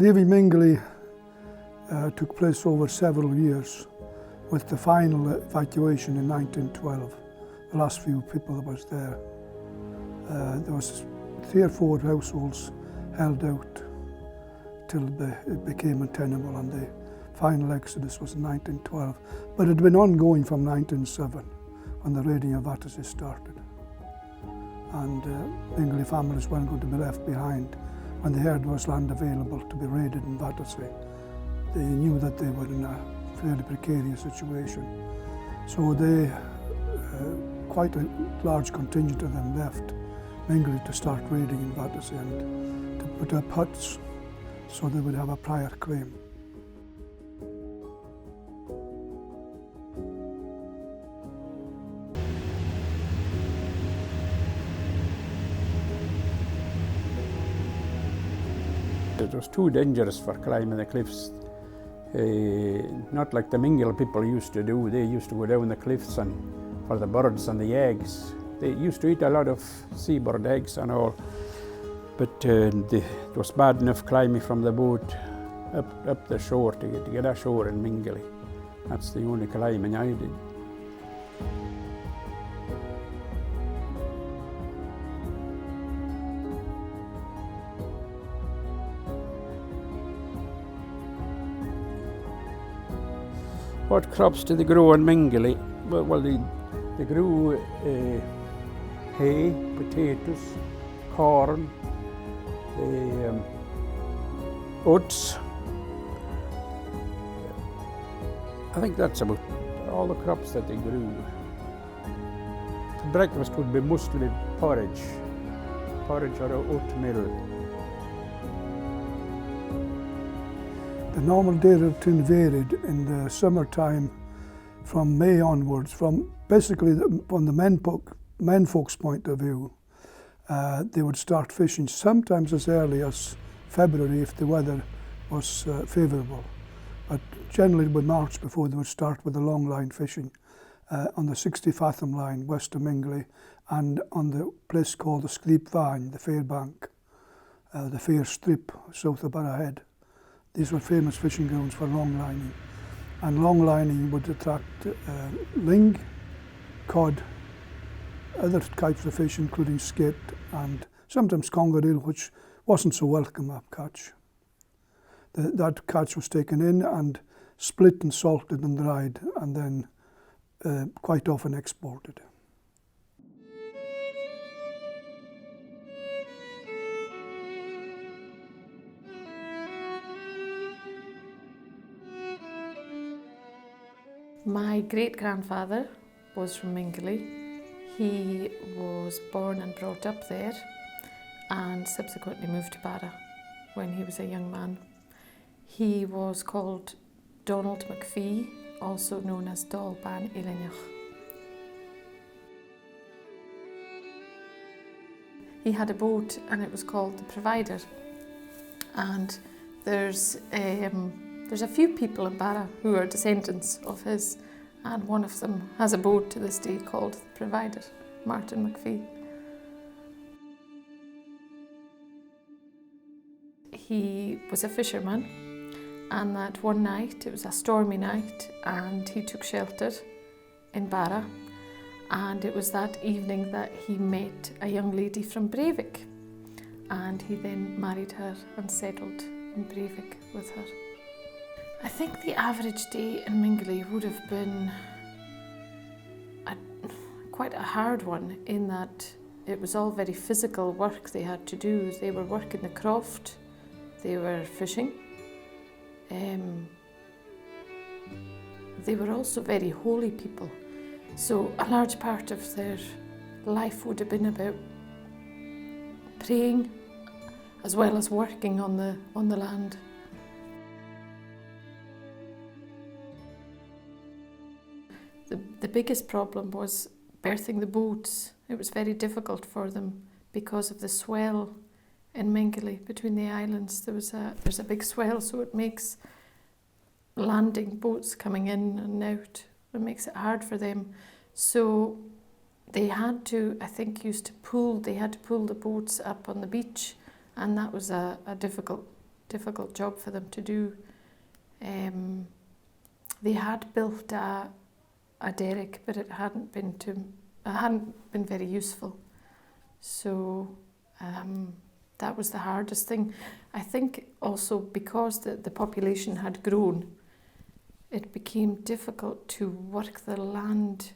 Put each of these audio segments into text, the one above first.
Leaving Mingulay took place over several years, with the final evacuation in 1912. The last few people that was there. There was 3 or 4 households held out till it became untenable, and the final exodus was in 1912. But it had been ongoing from 1907 when the raiding of Battersea started. And Mingulay families weren't going to be left behind when they heard there was land available to be raided in Battersea. They knew that they were in a fairly precarious situation. So they, quite a large contingent of them left Mingulay to start raiding in Battersea and to put up huts so they would have a prior claim. It was too dangerous for climbing the cliffs. Not like the Mingulay people used to do. They used to go down the cliffs and for the birds and the eggs. They used to eat a lot of seabird eggs and all. But it was bad enough climbing from the boat up the shore to get ashore in Mingulay. That's the only climbing I did. What crops did they grow in Mingulay? Well, they grew hay, potatoes, corn, oats. I think that's about all the crops that they grew. For breakfast would be mostly porridge or oatmeal. The normal day routine varied in the summertime from May onwards, from basically from the men folks' point of view. They would start fishing sometimes as early as February if the weather was favourable. But generally by March before they would start with the long line fishing on the 60 fathom line west of Mingulay and on the place called the Scleep Vine, the Fair Bank, the Fair Strip south of Barrowhead. These were famous fishing grounds for long lining. And long lining would attract ling, cod, other types of fish including skate and sometimes conger eel, which wasn't so welcome a catch. That catch was taken in and split and salted and dried and then quite often exported. My great-grandfather was from Mingulay. He was born and brought up there and subsequently moved to Barra when he was a young man. He was called Donald McPhee, also known as Dol Ban Ilinach. He had a boat and it was called the Provider. And there's a few people in Barra who are descendants of his, and one of them has a boat to this day called the Provider, Martin McPhee. He was a fisherman, and that one night, it was a stormy night, and he took shelter in Barra, and it was that evening that he met a young lady from Breivik, and he then married her and settled in Breivik with her. I think the average day in Mingulay would have been quite a hard one in that it was all very physical work they had to do. They were working the croft, they were fishing. They were also very holy people. So a large part of their life would have been about praying as well as working on the land. The biggest problem was berthing the boats. It was very difficult for them because of the swell in Mingulay between the islands. There's a big swell, so it makes landing boats coming in and out. It makes it hard for them. So they had to, I think, they had to pull the boats up on the beach, and that was a difficult job for them to do. They had built a derrick, but it hadn't been very useful. So that was the hardest thing. I think also because the population had grown, it became difficult to work the land.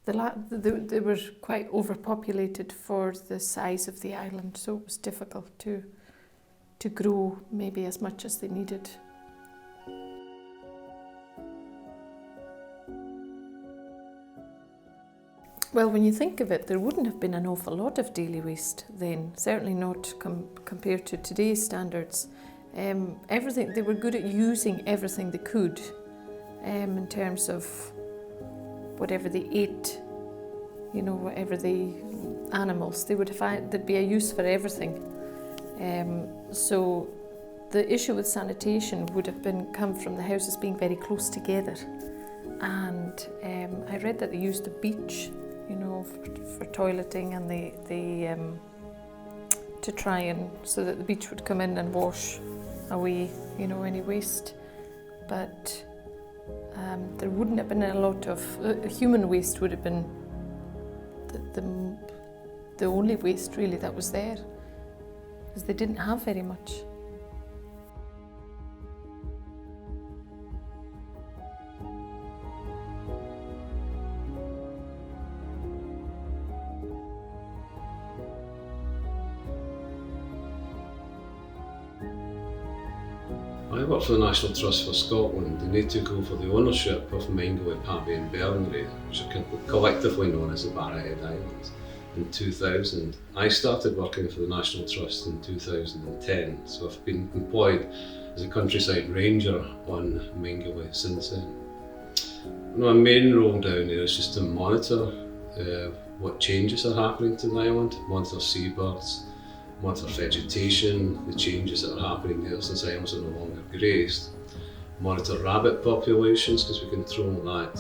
They were quite overpopulated for the size of the island, so it was difficult to grow maybe as much as they needed. Well, when you think of it, there wouldn't have been an awful lot of daily waste then, certainly not compared to today's standards. Everything, they were good at using everything they could in terms of whatever they ate, whatever the animals, there'd be a use for everything. So the issue with sanitation would have come from the houses being very close together. And I read that they used the beach, for toileting, and to try and so that the beach would come in and wash away, any waste. But there wouldn't have been a lot of human waste. Would have been the only waste really that was there, because they didn't have very much. I worked for the National Trust for Scotland, and they took over the ownership of Mingulay, Pavey and Bernary, which are collectively known as the Barrowhead Islands, in 2000. I started working for the National Trust in 2010, so I've been employed as a countryside ranger on Mingulay since then. My main role down there is just to monitor what changes are happening to the island, monitor seabirds, monitor vegetation, the changes that are happening there since islands are no longer grazed, monitor rabbit populations because we control that,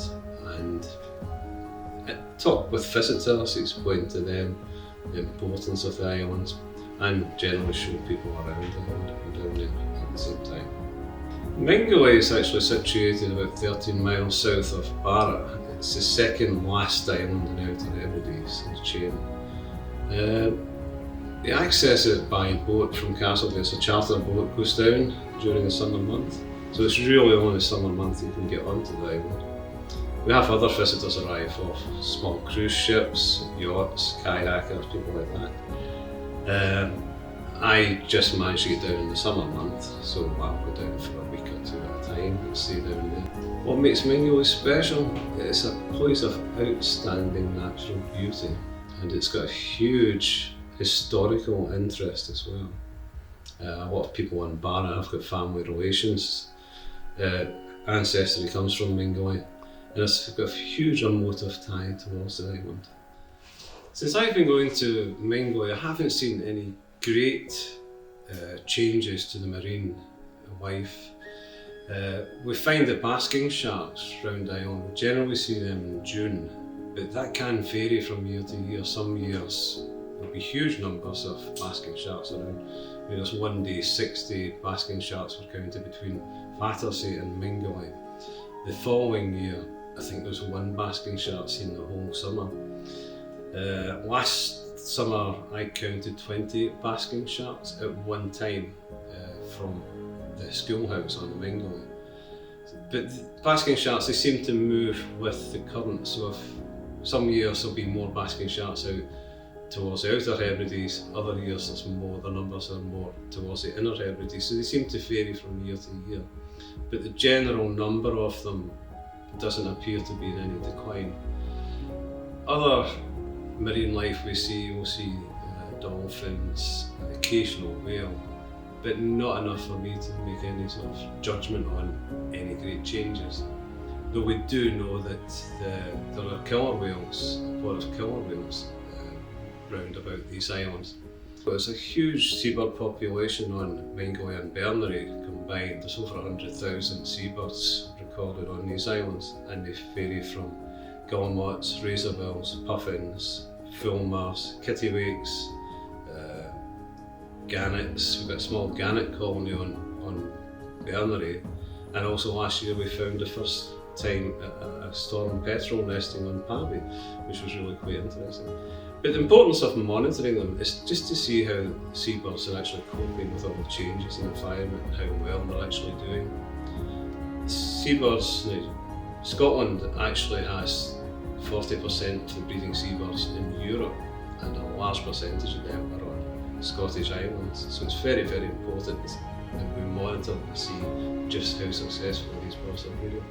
and talk with visitors, explain to them the importance of the islands, and generally show people around the island and down there at the same time. Mingulay is actually situated about 13 miles south of Barra. It's the second last island in Outer Hebrides in the chain. They access it by boat from Castleton. It's a charter boat goes down during the summer month. So it's really only the summer month you can get onto the island. We have other visitors arrive off small cruise ships, yachts, kayakers, people like that. I just managed to get down in the summer month, so I'll go down for a week or two at a time and stay down there. What makes Mingulay special? It's a place of outstanding natural beauty, and it's got a huge historical interest as well. A lot of people in Barra have got family relations. Ancestry comes from Mingulay, and it's got a huge emotive tie towards the island. Since I've been going to Mingulay, I haven't seen any great changes to the marine life. We find the basking sharks around the island. We generally see them in June, but that can vary from year to year. Some years there'll be huge numbers of basking sharks around. There's one day 60 basking sharks were counted between Battersea and Mingulay. The following year, I think there was one basking shark seen the whole summer. Last summer, I counted 28 basking sharks at one time from the schoolhouse on the Mingulay. But the basking sharks, they seem to move with the current. So if some years there'll be more basking sharks out towards the Outer Hebrides, other years the numbers are more towards the Inner Hebrides, so they seem to vary from year to year. But the general number of them doesn't appear to be in any decline. Other marine life we'll see dolphins, occasional whale, but not enough for me to make any sort of judgment on any great changes. Though we do know that there are killer whales, a lot of killer whales round about these islands. There's a huge seabird population on Mingulay and Bernary combined. There's over 100,000 seabirds recorded on these islands, and they vary from guillemots, razorbills, puffins, fulmars, kittiwakes, gannets. We've got a small gannet colony on Berneray, and also last year we found the first time a storm petrel nesting on Pavey, which was really quite interesting. But the importance of monitoring them is just to see how seabirds are actually coping with all the changes in the environment and how well they're actually doing. Seabirds, Scotland actually has 40% of the breeding seabirds in Europe, and a large percentage of them are on Scottish islands. So it's very, very important that we monitor to see just how successful these birds are breeding.